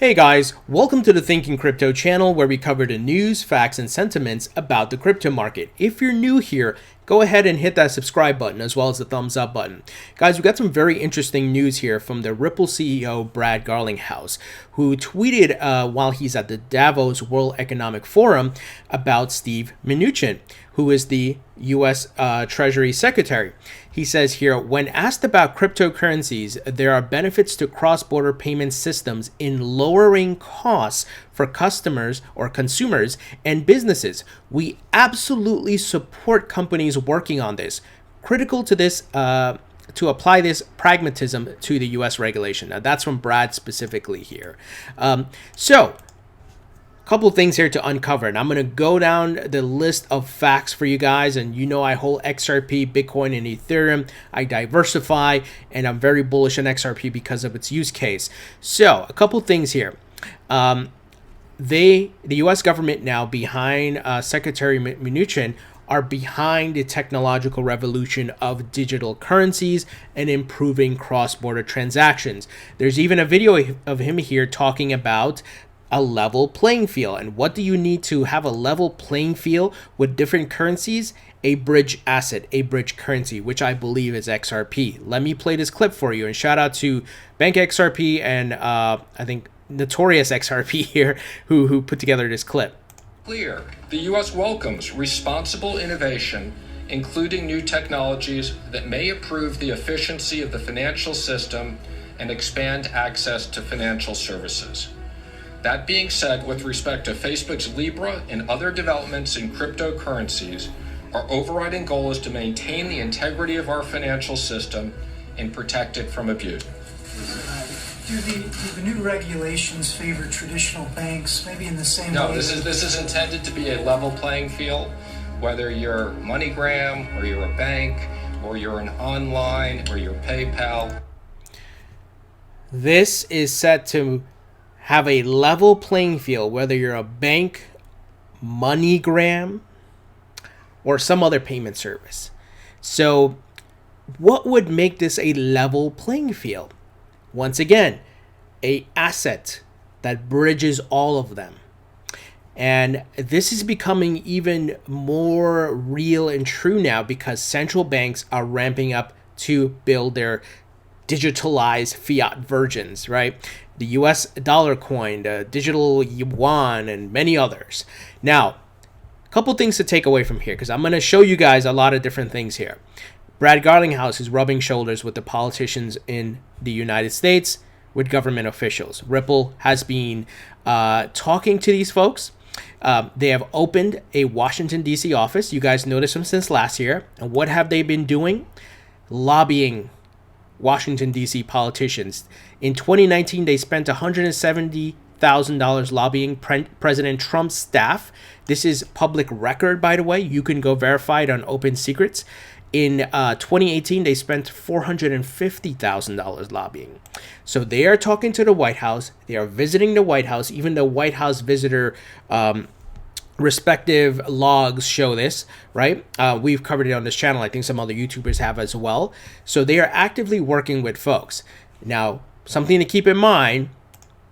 Hey guys, welcome to the Thinking Crypto channel where we cover the news, facts, and sentiments about the crypto market. If you're new here, go ahead and hit that subscribe button as well as the thumbs up button. Guys, we got some very interesting news here from the Ripple CEO Brad Garlinghouse, who tweeted while he's at the Davos World Economic Forum about Steve Mnuchin, who is the U.S. Treasury Secretary. He says here, when asked about cryptocurrencies, there are benefits to cross-border payment systems in lowering costs for customers or consumers and businesses. We absolutely support companies working on this. Critical to this, to apply this pragmatism to the U.S. regulation. Now, that's from Brad specifically here. Couple of things here to uncover, and I'm going to go down the list of facts for you guys. And you know I hold XRP, Bitcoin, and Ethereum. I diversify, and I'm very bullish on XRP because of its use case. So a couple things here. The U.S. government now behind Secretary Mnuchin are behind the technological revolution of digital currencies and improving cross-border transactions. There's even a video of him here talking about a level playing field. And what do you need to have a level playing field with different currencies? A bridge asset, a bridge currency, which I believe is XRP. Let me play this clip for you, and shout out to Bank XRP and I think Notorious XRP here who put together this clip. Clear, the U.S. welcomes responsible innovation, including new technologies that may improve the efficiency of the financial system and expand access to financial services. That being said, with respect to Facebook's Libra and other developments in cryptocurrencies, our overriding goal is to maintain the integrity of our financial system and protect it from abuse. Do the new regulations favor traditional banks, maybe in the same way? No, this is intended to be a level playing field, whether you're MoneyGram or you're a bank or you're an online or you're PayPal. This is set to have a level playing field, whether you're a bank, MoneyGram, or some other payment service. So what would make this a level playing field? Once again, a asset that bridges all of them. And this is becoming even more real and true now because central banks are ramping up to build their digitalized fiat versions, right? The US dollar coin, the digital yuan, and many others. Now, a couple things to take away from here, because I'm going to show you guys a lot of different things here. Brad Garlinghouse is rubbing shoulders with the politicians in the United States, with government officials. Ripple has been talking to these folks. They have opened a Washington, D.C. office. You guys noticed them since last year. And what have they been doing? Lobbying Washington, D.C. politicians. In 2019, they spent $170,000 lobbying President Trump's staff. This is public record, by the way. You can go verify it on Open Secrets. In 2018, they spent $450,000 lobbying. So they are talking to the White House. They are visiting the White House. Even the White House visitor respective logs show this, right? We've covered it on this channel. I think some other YouTubers have as well. So they are actively working with folks. Now, something to keep in mind,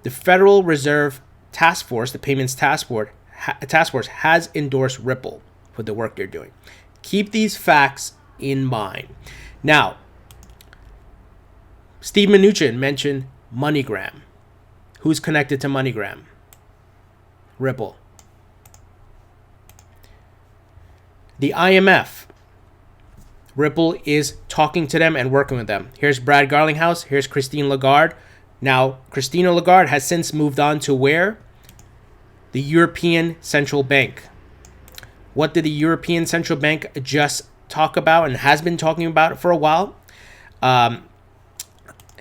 the Federal Reserve Task Force, the Payments Task Force has endorsed Ripple for the work they're doing. Keep these facts in mind. Now, Steve Mnuchin mentioned MoneyGram. Who's connected to MoneyGram? Ripple. The IMF, Ripple is talking to them and working with them. Here's Brad Garlinghouse. Here's Christine Lagarde. Now, Christina Lagarde has since moved on to where? The European Central Bank. What did the European Central Bank just talk about and has been talking about for a while? And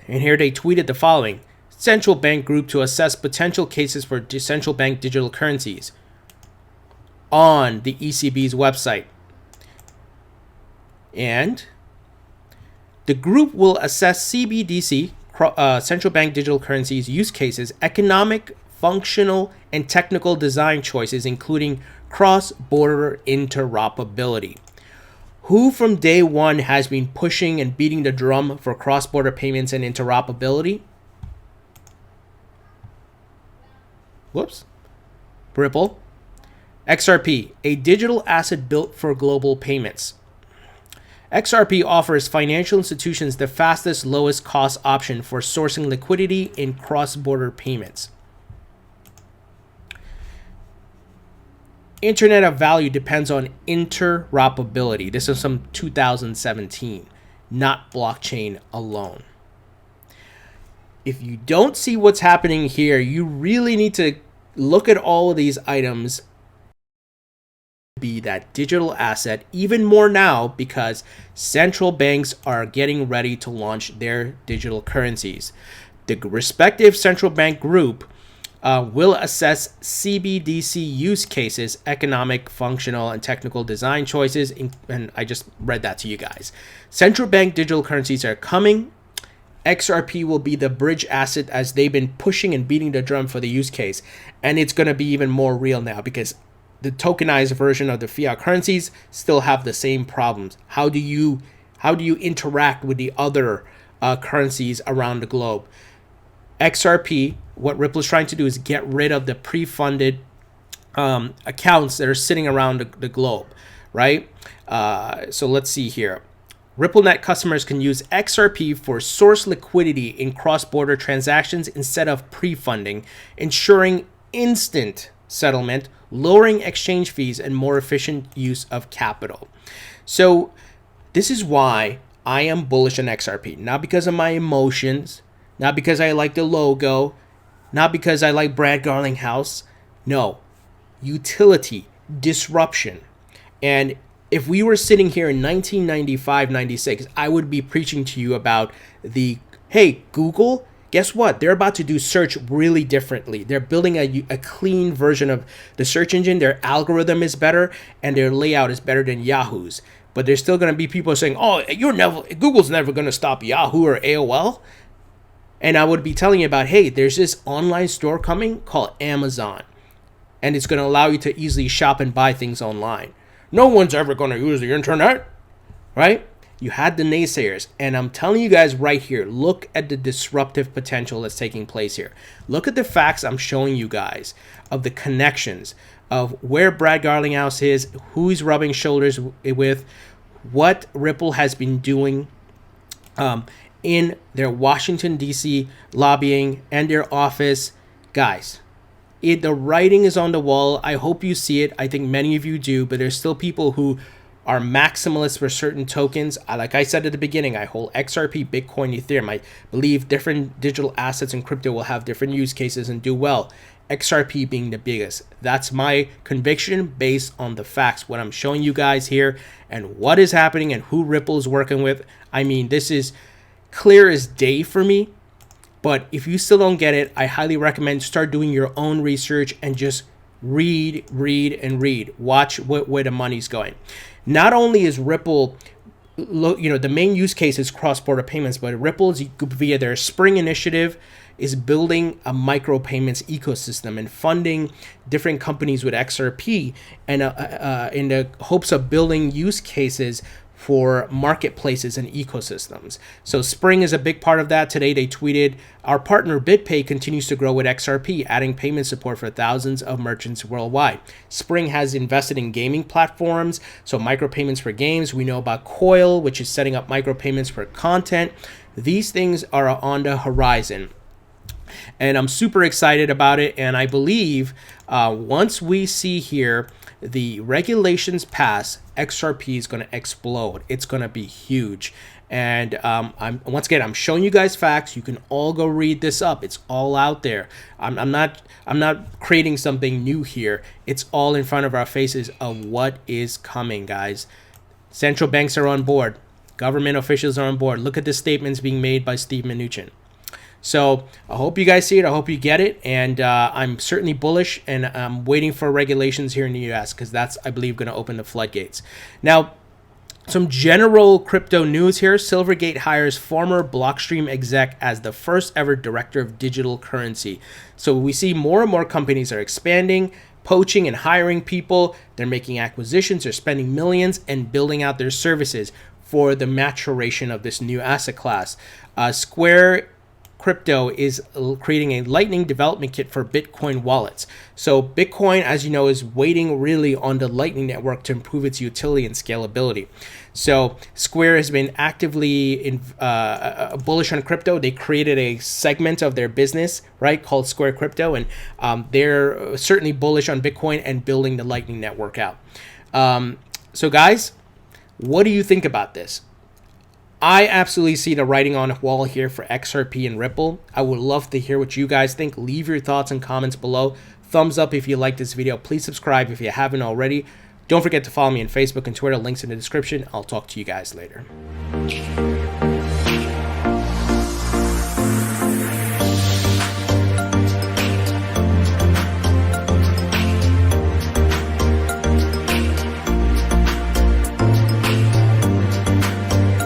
here they tweeted the following. Central Bank Group to assess potential cases for central bank digital currencies on the ECB's website. And the group will assess CBDC, central bank digital currencies use cases, economic, functional, and technical design choices, including cross-border interoperability. Who from day one has been pushing and beating the drum for cross-border payments and interoperability? Whoops. Ripple. XRP, a digital asset built for global payments. XRP offers financial institutions the fastest, lowest cost option for sourcing liquidity in cross-border payments. Internet of Value depends on interoperability. This is from 2017, not blockchain alone. If you don't see what's happening here, you really need to look at all of these items. Be that digital asset even more now because central banks are getting ready to launch their digital currencies. The respective central bank group will assess CBDC use cases, economic, functional, and technical design choices, and I just read that to you guys. Central bank digital currencies are coming. XRP will be the bridge asset as they've been pushing and beating the drum for the use case, and it's going to be even more real now because the tokenized version of the fiat currencies still have the same problems. How do you interact with the other currencies around the globe? XRP, what Ripple is trying to do is get rid of the pre-funded accounts that are sitting around the globe, right? So let's see here. RippleNet customers can use XRP for source liquidity in cross-border transactions instead of pre-funding, ensuring instant settlement, lowering exchange fees, and more efficient use of capital. So this is why I am bullish on XRP. Not because of my emotions, not because I like the logo, not because I like Brad Garlinghouse. No, utility, disruption. And if we were sitting here in 1995, 96, I would be preaching to you about hey, Google, guess what? They're about to do search really differently. They're building a clean version of the search engine. Their algorithm is better and their layout is better than Yahoo's. But there's still going to be people saying, oh, Google's never going to stop Yahoo or AOL. And I would be telling you about, hey, there's this online store coming called Amazon. And it's going to allow you to easily shop and buy things online. No one's ever going to use the internet, right? You had the naysayers. And I'm telling you guys right here, look at the disruptive potential that's taking place here. Look at the facts I'm showing you guys of the connections of where Brad Garlinghouse is, who he's rubbing shoulders with, what Ripple has been doing in their Washington, D.C. lobbying and their office. Guys, the writing is on the wall. I hope you see it. I think many of you do, but there's still people who are maximalists for certain tokens. Like I said at the beginning, I hold XRP, Bitcoin, Ethereum. I believe different digital assets and crypto will have different use cases and do well. XRP being the biggest. That's my conviction based on the facts, what I'm showing you guys here and what is happening and who Ripple is working with. I mean, this is clear as day for me. But if you still don't get it, I highly recommend start doing your own research and just read. Watch where the money's going. Not only is Ripple, the main use case is cross-border payments, but Ripple, via their Spring initiative, is building a micropayments ecosystem and funding different companies with XRP and in the hopes of building use cases for marketplaces and ecosystems. So Spring is a big part of that. Today they tweeted, our partner BitPay continues to grow with XRP, adding payment support for thousands of merchants worldwide. Spring has invested in gaming platforms, so micropayments for games. We know about Coil, which is setting up micropayments for content. These things are on the horizon. And I'm super excited about it. And I believe once we see here the regulations pass, XRP is going to explode. It's going to be huge. And once again, I'm showing you guys facts. You can all go read this up. It's all out there. I'm not creating something new here. It's all in front of our faces of what is coming, guys. Central banks are on board. Government officials are on board. Look at the statements being made by Steve Mnuchin. So I hope you guys see it. I hope you get it. And I'm certainly bullish, and I'm waiting for regulations here in the U.S. because that's, I believe, going to open the floodgates. Now, some general crypto news here. Silvergate hires former Blockstream exec as the first ever director of digital currency. So we see more and more companies are expanding, poaching and hiring people. They're making acquisitions. They're spending millions and building out their services for the maturation of this new asset class. Square Crypto is creating a Lightning development kit for Bitcoin wallets. So Bitcoin, as you know, is waiting really on the Lightning Network to improve its utility and scalability. So Square has been actively bullish on crypto. They created a segment of their business, right, called Square Crypto, and they're certainly bullish on Bitcoin and building the Lightning Network out. So guys, what do you think about this? I absolutely see the writing on the wall here for XRP and Ripple. I would love to hear what you guys think. Leave your thoughts and comments below. Thumbs up if you like this video. Please subscribe if you haven't already. Don't forget to follow me on Facebook and Twitter. Links in the description. I'll talk to you guys later.